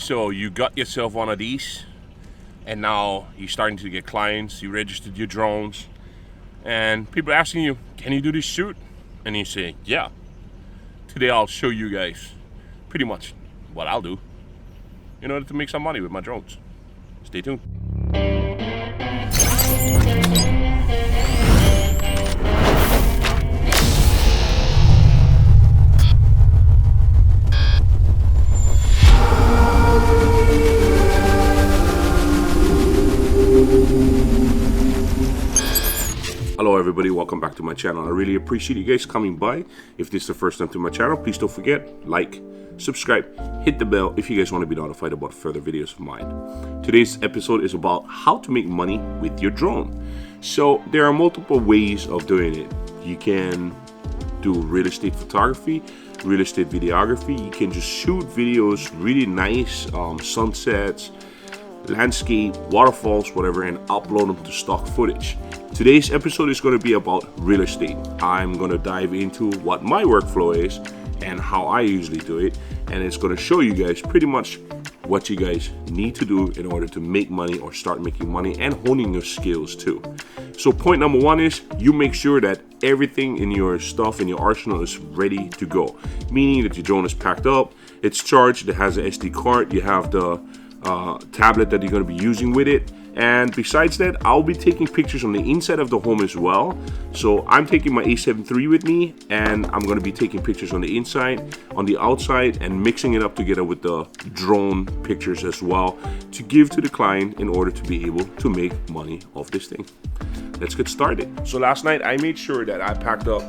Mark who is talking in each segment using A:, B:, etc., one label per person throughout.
A: So you got yourself one of these, and now you're starting to get clients. You registered your drones, and people are asking you, can you do this shoot? And you say, yeah. Today I'll show you guys pretty much what I'll do in order to make some money with my drones. Stay tuned. Hello everybody, welcome back to my channel. I really appreciate you guys coming by. If this is the first time to my channel, please don't forget, like, subscribe, hit the bell if you guys want to be notified about further videos of mine. Today's episode is about how to make money with your drone. So there are multiple ways of doing it. You can do real estate photography, real estate videography. You can just shoot videos, really nice sunsets, landscape, waterfalls, whatever, and upload them to stock footage. Today's episode is going to be about real estate. I'm going to dive into what my workflow is and how I usually do it, and it's going to show you guys pretty much what you guys need to do in order to make money or start making money and honing your skills too. So point number one is you make sure that everything in your stuff in your arsenal is ready to go, meaning that your drone is packed up, it's charged, it has an SD card, you have the tablet that you're going to be using with it. And besides that, I'll be taking pictures on the inside of the home as well. So I'm taking my A7 III with me, and I'm going to be taking pictures on the inside, on the outside, and mixing it up together with the drone pictures as well to give to the client in order to be able to make money off this thing. Let's get started. So last night I made sure that I packed up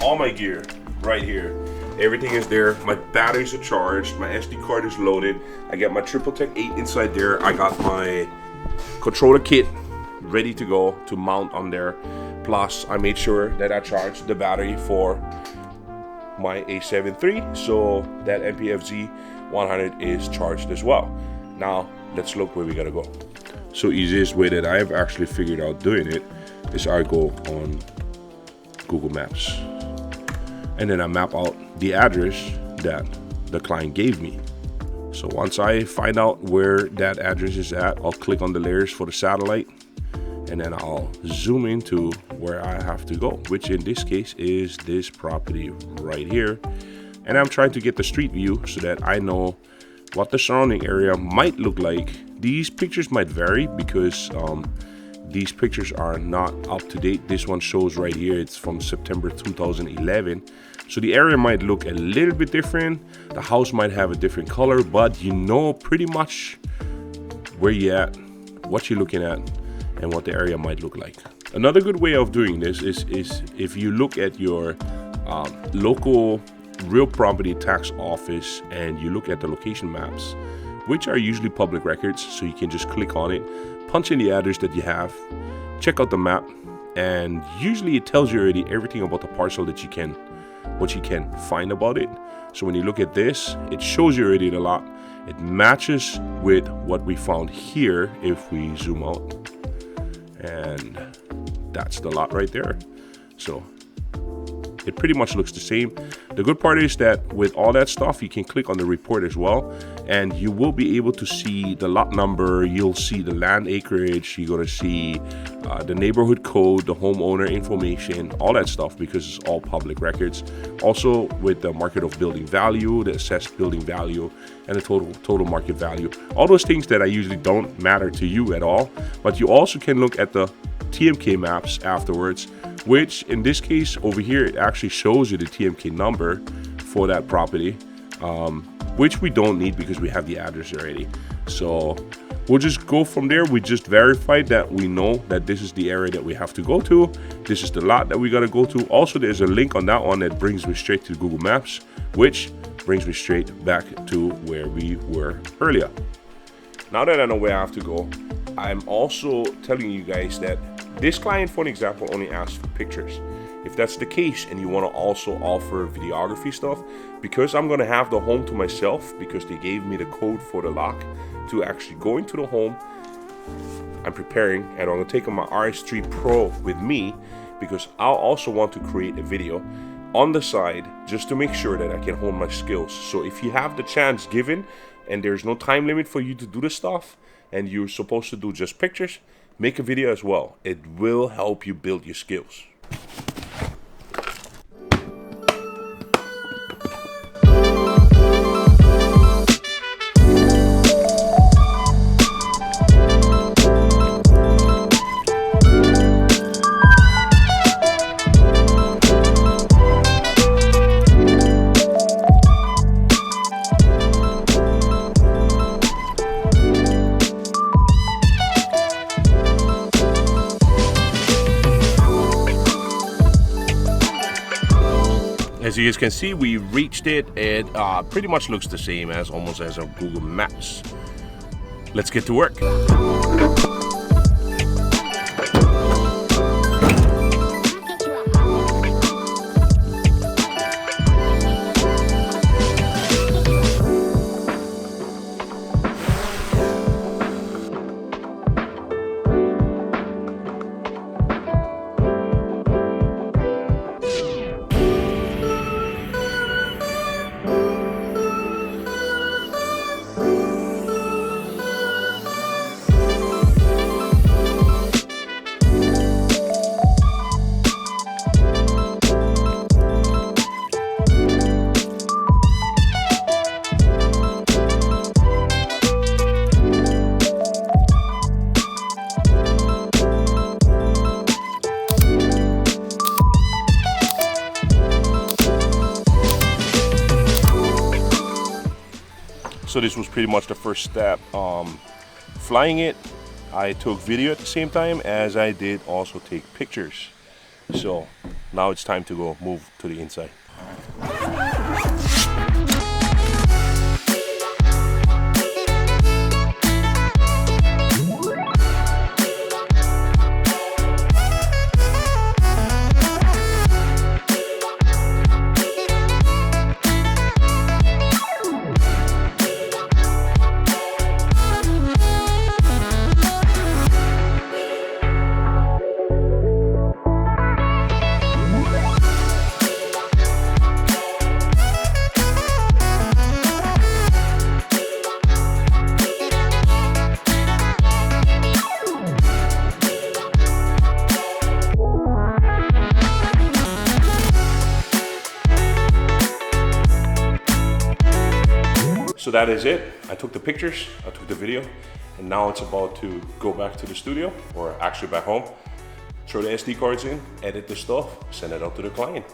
A: all my gear right here. Everything is there. My batteries are charged. My SD card is loaded. I got my TripleTech 8 inside there. I got my controller kit ready to go to mount on there. Plus, I made sure that I charged the battery for my A7 III, so that MPFZ 100 is charged as well. Now, let's look where we gotta go. So easiest way that I've actually figured out doing it is I go on Google Maps, and then I map out the address that the client gave me. So once I find out where that address is at, I'll click on the layers for the satellite, and then I'll zoom into where I have to go, which in this case is this property right here. And I'm trying to get the street view so that I know what the surrounding area might look like. These pictures might vary because these pictures are not up to date. This one shows right here, it's from September 2011. So the area might look a little bit different. The house might have a different color, but you know pretty much where you're at, what you're looking at, and what the area might look like. Another good way of doing this is if you look at your local real property tax office and you look at the location maps, which are usually public records, so you can just click on it, punch in the address that you have, check out the map, and usually it tells you already everything about the parcel that you can, what you can find about it. So when you look at this, it shows you already a lot. It matches with what we found here if we zoom out, and that's the lot right there. So it pretty much looks the same. The good part is that with all that stuff, you can click on the report as well, and you will be able to see the lot number, you'll see the land acreage, you're gonna see the neighborhood code, the homeowner information, all that stuff, because it's all public records. Also with the market of building value, the assessed building value, and the total market value. All those things that I usually don't matter to you at all, but you also can look at the TMK maps afterwards, which in this case over here, it actually shows you the TMK number for that property, which we don't need because we have the address already. So we'll just go from there. We just verified that we know that this is the area that we have to go to. This is the lot that we got to go to. Also, there's a link on that one that brings me straight to Google Maps, which brings me straight back to where we were earlier. Now that I know where I have to go, I'm also telling you guys that this client, for an example, only asked for pictures. If that's the case and you want to also offer videography stuff, because I'm going to have the home to myself because they gave me the code for the lock to actually go into the home, I'm preparing and I'm going to take my RS3 Pro with me because I'll also want to create a video on the side just to make sure that I can hone my skills. So if you have the chance given, and there's no time limit for you to do the stuff, and you're supposed to do just pictures, make a video as well. It will help you build your skills. As you guys can see, we reached it. It pretty much looks the same as almost as a Google Maps. Let's get to work. So this was pretty much the first step. Flying it, I took video at the same time as I did also take pictures. So now it's time to go move to the inside. So that is it. I took the pictures, I took the video, and now it's about to go back to the studio, or actually back home, throw the SD cards in, edit the stuff, send it out to the client.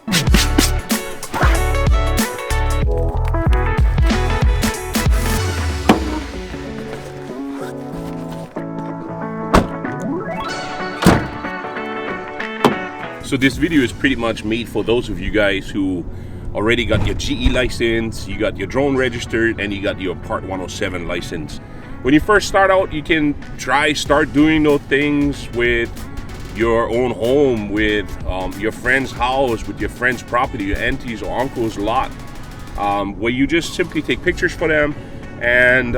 A: So this video is pretty much made for those of you guys who already got your GE license, you got your drone registered, and you got your Part 107 license. When you first start out, you can start doing those things with your own home, with your friend's house, with your friend's property, your auntie's or uncle's lot, where you just simply take pictures for them, and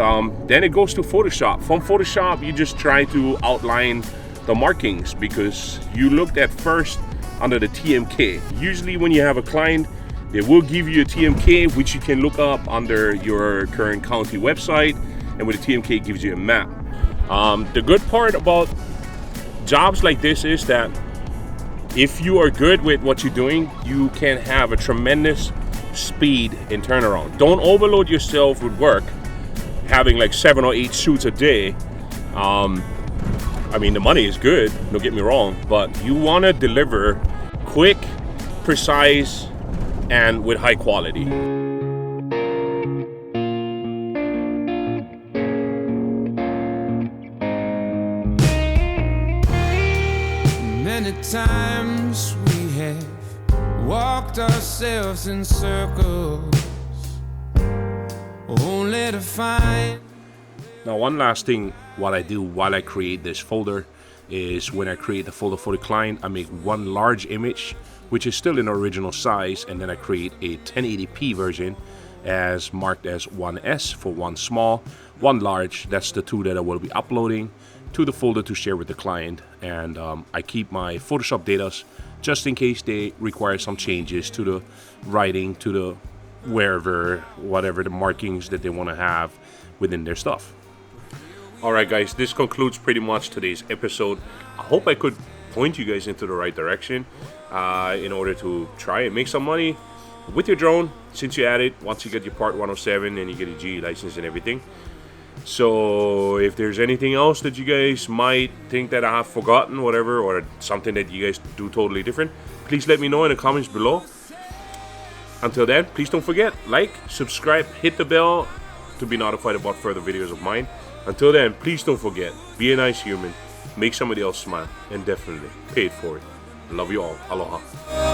A: then it goes to Photoshop. From Photoshop, you just try to outline the markings because you looked at first under the TMK. Usually when you have a client, they will give you a TMK, which you can look up under your current county website, and with the TMK it gives you a map. The good part about jobs like this is that if you are good with what you're doing, you can have a tremendous speed in turnaround. Don't overload yourself with work, having like 7 or 8 shoots a day. I mean, the money is good, don't get me wrong, but you want to deliver quick, precise, and with high quality.
B: Many times we have walked ourselves in circles, only to find.
A: Now, one last thing, what I do while I create this folder is when I create the folder for the client, I make one large image, which is still in original size, and then I create a 1080p version as marked as 1S for one small, one large. That's the two that I will be uploading to the folder to share with the client. And I keep my Photoshop data just in case they require some changes to the writing, to the wherever, whatever the markings that they want to have within their stuff. Alright guys, this concludes pretty much today's episode. I hope I could point you guys into the right direction in order to try and make some money with your drone since you add it once you get your Part 107 and you get a GE license and everything. So if there's anything else that you guys might think that I have forgotten, whatever, or something that you guys do totally different, please let me know in the comments below. Until then, please don't forget, like, subscribe, hit the bell to be notified about further videos of mine. Until then, please don't forget, be a nice human, make somebody else smile, and definitely pay it forward. Love you all. Aloha.